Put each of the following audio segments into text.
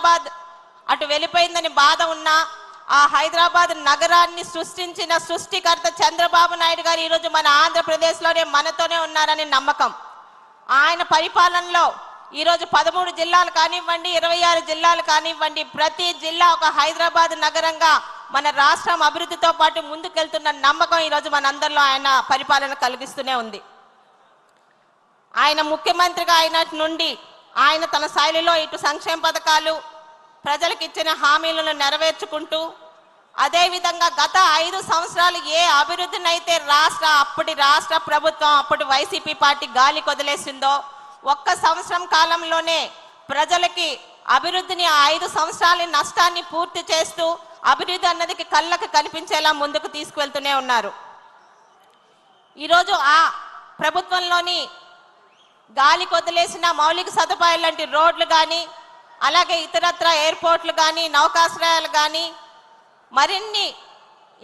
హైదరాబాద్ అటు వెళ్ళిపోయిందని బాధ ఉన్నా ఆ హైదరాబాద్ నగరాన్ని సృష్టించిన సృష్టికర్త చంద్రబాబు నాయుడు గారు ఈరోజు మన ఆంధ్రప్రదేశ్లోనే మనతోనే ఉన్నారని నమ్మకం. ఆయన పరిపాలనలో ఈరోజు 13 జిల్లాలు కానివ్వండి, 26 జిల్లాలు కానివ్వండి, ప్రతి జిల్లా ఒక హైదరాబాద్ నగరంగా మన రాష్ట్రం అభివృద్ధితో పాటు ముందుకెళ్తున్న నమ్మకం ఈరోజు మనందరిలో ఆయన పరిపాలన కలిగిస్తూనే ఉంది. ఆయన ముఖ్యమంత్రిగా అయినటి నుండి ఆయన తన శైలిలో ఇటు సంక్షేమ పథకాలు, ప్రజలకు ఇచ్చిన హామీలను నెరవేర్చుకుంటూ, అదేవిధంగా గత 5 సంవత్సరాలు ఏ అభివృద్ధినైతే అప్పటి రాష్ట్ర ప్రభుత్వం, అప్పటి వైసీపీ పార్టీ గాలి కొదిలేసిందో, ఒక్క సంవత్సరం కాలంలోనే ప్రజలకి అభివృద్ధిని 5 సంవత్సరాల నష్టాన్ని పూర్తి చేస్తూ అభివృద్ధి అన్నది కళ్ళకు కనిపించేలా ముందుకు తీసుకువెళ్తూనే ఉన్నారు. ఈరోజు ఆ ప్రభుత్వంలోని గాలి కొదిలేసిన మౌలిక సదుపాయాలు లాంటి రోడ్లు కానీ, అలాగే ఇతరత్ర ఎయిర్పోర్ట్లు కానీ, నౌకాశ్రయాలు కానీ, మరిన్ని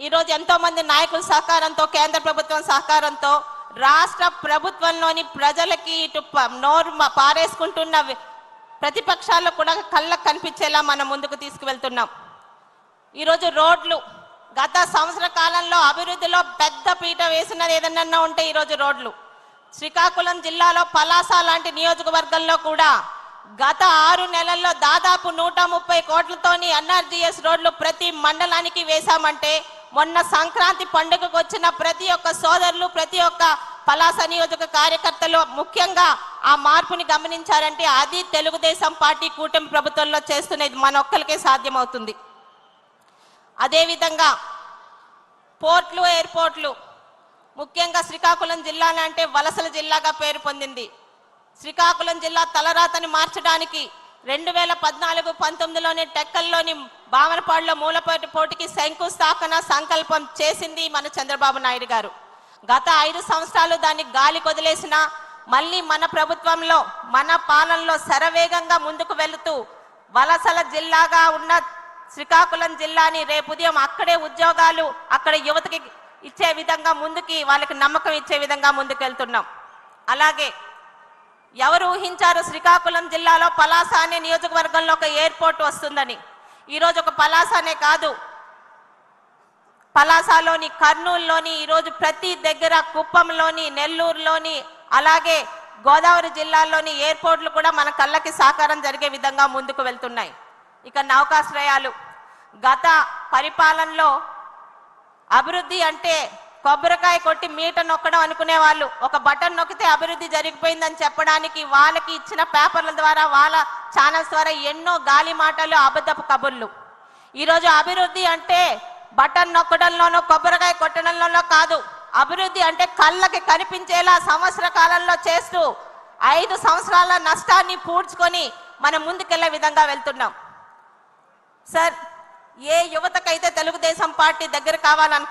ఈరోజు ఎంతోమంది నాయకుల సహకారంతో, కేంద్ర ప్రభుత్వం సహకారంతో రాష్ట్ర ప్రభుత్వంలోని ప్రజలకి ఇటు నోరు పారేసుకుంటున్న ప్రతిపక్షాల్లో కూడా కళ్ళకు కనిపించేలా మనం ముందుకు తీసుకువెళ్తున్నాం. ఈరోజు రోడ్లు గత సంవత్సర కాలంలో అభివృద్ధిలో పెద్ద పీట వేసినది ఏదన్నా ఉంటే ఈరోజు రోడ్లు. శ్రీకాకుళం జిల్లాలో పలాస లాంటి నియోజకవర్గంలో కూడా గత 6 నెలల్లో దాదాపు 130 కోట్లతోని ఎన్ఆర్జీఎస్ రోడ్లు ప్రతి మండలానికి వేశామంటే, మొన్న సంక్రాంతి పండుగకు వచ్చిన ప్రతి ఒక్క సోదరులు, ప్రతి ఒక్క పలాస నియోజక కార్యకర్తలు ముఖ్యంగా ఆ మార్పుని గమనించారంటే అది తెలుగుదేశం పార్టీ కూటమి ప్రభుత్వంలో చేస్తున్నది మన ఒక్కరికే సాధ్యమవుతుంది. అదేవిధంగా పోర్ట్లు, ఎయిర్పోర్ట్లు, ముఖ్యంగా శ్రీకాకుళం జిల్లా అంటే వలసల జిల్లాగా పేరు పొందింది. శ్రీకాకుళం జిల్లా తలరాతని మార్చడానికి 2014-19లోని టెక్కల్లోని బామనపాడులో మూలపాటి పోటీకి శంకుస్థాపన సంకల్పం చేసింది మన చంద్రబాబు నాయుడు గారు. గత 5 సంవత్సరాలు దాన్ని గాలి కొదిలేసిన మళ్ళీ మన ప్రభుత్వంలో, మన పాలనలో శరవేగంగా ముందుకు వెళుతూ వలసల జిల్లాగా ఉన్న శ్రీకాకుళం జిల్లాని రేపు ఉదయం అక్కడే ఉద్యోగాలు, అక్కడ యువతకి ఇచ్చే విధంగా ముందుకి, వాళ్ళకి నమ్మకం ఇచ్చే విధంగా ముందుకు వెళ్తున్నాం. అలాగే ఎవరు ఊహించారు శ్రీకాకుళం జిల్లాలో పలాస అనే నియోజకవర్గంలో ఒక ఎయిర్పోర్ట్ వస్తుందని? ఈరోజు ఒక పలాసనే కాదు, పలాసలోని, కర్నూలులోని, ఈరోజు ప్రతి దగ్గర కుప్పంలోని, నెల్లూరులోని, అలాగే గోదావరి జిల్లాల్లోని ఎయిర్పోర్ట్లు కూడా మన కళ్ళకి సాకారం జరిగే విధంగా ముందుకు వెళ్తున్నాయి. ఇక నౌకాశ్రయాలు, గత పరిపాలనలో అభివృద్ధి అంటే కొబ్బరికాయ కొట్టి మీట నొక్కడం అనుకునే వాళ్ళు, ఒక బటన్ నొక్కితే అభివృద్ధి జరిగిపోయిందని చెప్పడానికి వాళ్ళకి ఇచ్చిన పేపర్ల ద్వారా, వాళ్ళ ఛానల్స్ ద్వారా ఎన్నో గాలి మాటలు, అబద్ధపు కబుర్లు. ఈరోజు అభివృద్ధి అంటే బటన్ నొక్కడంలోనో కొబ్బరికాయ కొట్టడంలోనో కాదు. అభివృద్ధి అంటే కళ్ళకి కనిపించేలా సంవత్సర కాలంలో చేస్తూ 5 సంవత్సరాల నష్టాన్ని పూడ్చుకొని మనం ముందుకెళ్లే విధంగా వెళ్తున్నాం. సార్, ఏ యువతకైతే తెలుగుదేశం పార్టీ దగ్గర కావాలనుకుంటున్నారు